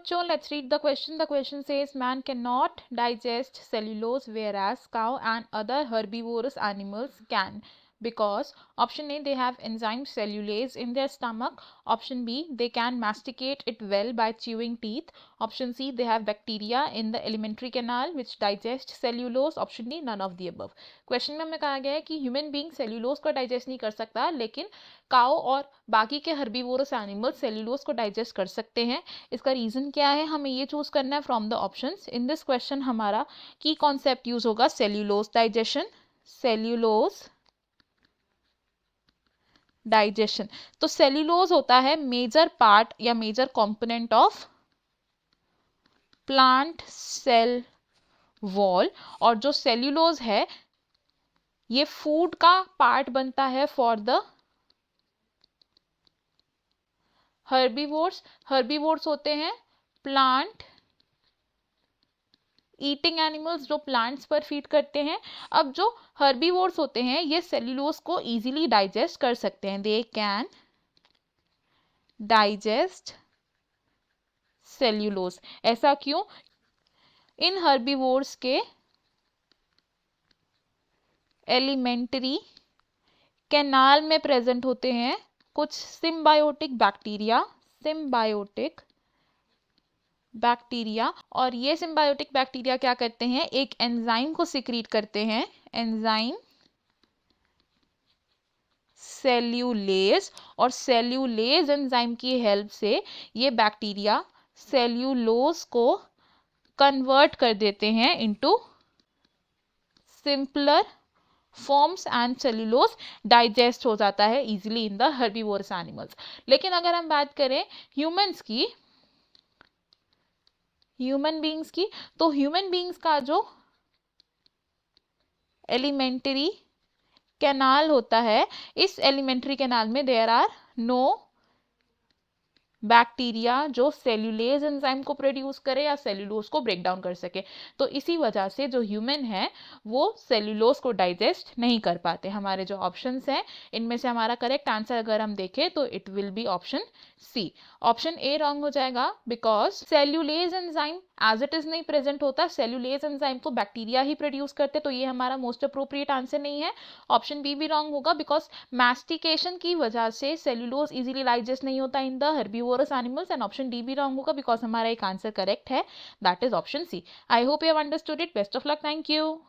बच्चों, let's read the question. The question says man can not digest cellulose whereas cow and other herbivorous animals can. Because option A, they have enzyme cellulase in their stomach. Option B, they can masticate it well by chewing teeth. Option C, they have bacteria in the alimentary canal which digest cellulose. Option D, none of the above. Question में हमें कहा गया है कि human being cellulose को digest नहीं कर सकता, लेकिन काओ और बाकी के हर्बीवोरस एनिमल्स सेल्यूलोज को डाइजेस्ट कर सकते हैं. इसका रीजन क्या है, हमें ये चूज करना है from the options. In this question हमारा की कॉन्सेप्ट यूज होगा सेल्यूलोज डाइजेशन. Cellulose digestion. तो सेल्यूलोज होता है मेजर पार्ट या major component of plant cell wall. और जो सेल्यूलोज है ये फूड का पार्ट बनता है फॉर द हर्बीवोर्स. हर्बीवोर्स होते हैं प्लांट ईटिंग एनिमल्स जो प्लांट्स पर फीड करते हैं. अब जो हर्बीवोर्स होते हैं ये सेल्यूलोज को इजीली डाइजेस्ट कर सकते हैं. They can digest cellulose. ऐसा क्यों? इन हर्बीवोर्स के एलिमेंट्री कैनाल में प्रेजेंट होते हैं कुछ सिम्बायोटिक बैक्टीरिया. Symbiotic bacteria. और ये सिम्बायोटिक बैक्टीरिया क्या करते हैं, एक एंजाइम को सिक्रीट करते हैं. Enzyme cellulase. और सेल्यूलेज एंजाइम की हेल्प से ये बैक्टीरिया सेल्यूलोज को कन्वर्ट कर देते हैं into simpler forms and cellulose digest हो जाता है easily in the herbivorous animals. लेकिन अगर हम बात करें ह्यूमंस की, ह्यूमन बीइंग्स की, तो ह्यूमन बीइंग्स का जो एलिमेंट्री कैनाल होता है, इस एलिमेंट्री कैनाल में देयर आर नो बैक्टीरिया जो सेल्यूलेज एंजाइम को प्रोड्यूस करे या सेल्यूलोज को ब्रेक डाउन कर सके. तो इसी वजह से जो ह्यूमन है वो सेल्यूलोज को डाइजेस्ट नहीं कर पाते. हमारे जो ऑप्शंस हैं इनमें से हमारा करेक्ट आंसर अगर हम देखें तो it will be option C. Option A wrong हो जाएगा because cellulase enzyme as it is नहीं प्रेजेंट होता. सेल्यूलेज एंजाइम को बैक्टीरिया ही प्रोड्यूस करते, तो ये हमारा मोस्ट अप्रोप्रिएट आंसर नहीं है. ऑप्शन बी भी रॉन्ग होगा बिकॉज मैस्टिकेशन की वजह से सेल्यूलोज इजीली डाइजेस्ट नहीं होता in the herbivorous animals. And option D भी रॉन्ग होगा बिकॉज हमारा एक आंसर करेक्ट है, that is option C. I hope you have understood it. Best of luck. Thank you.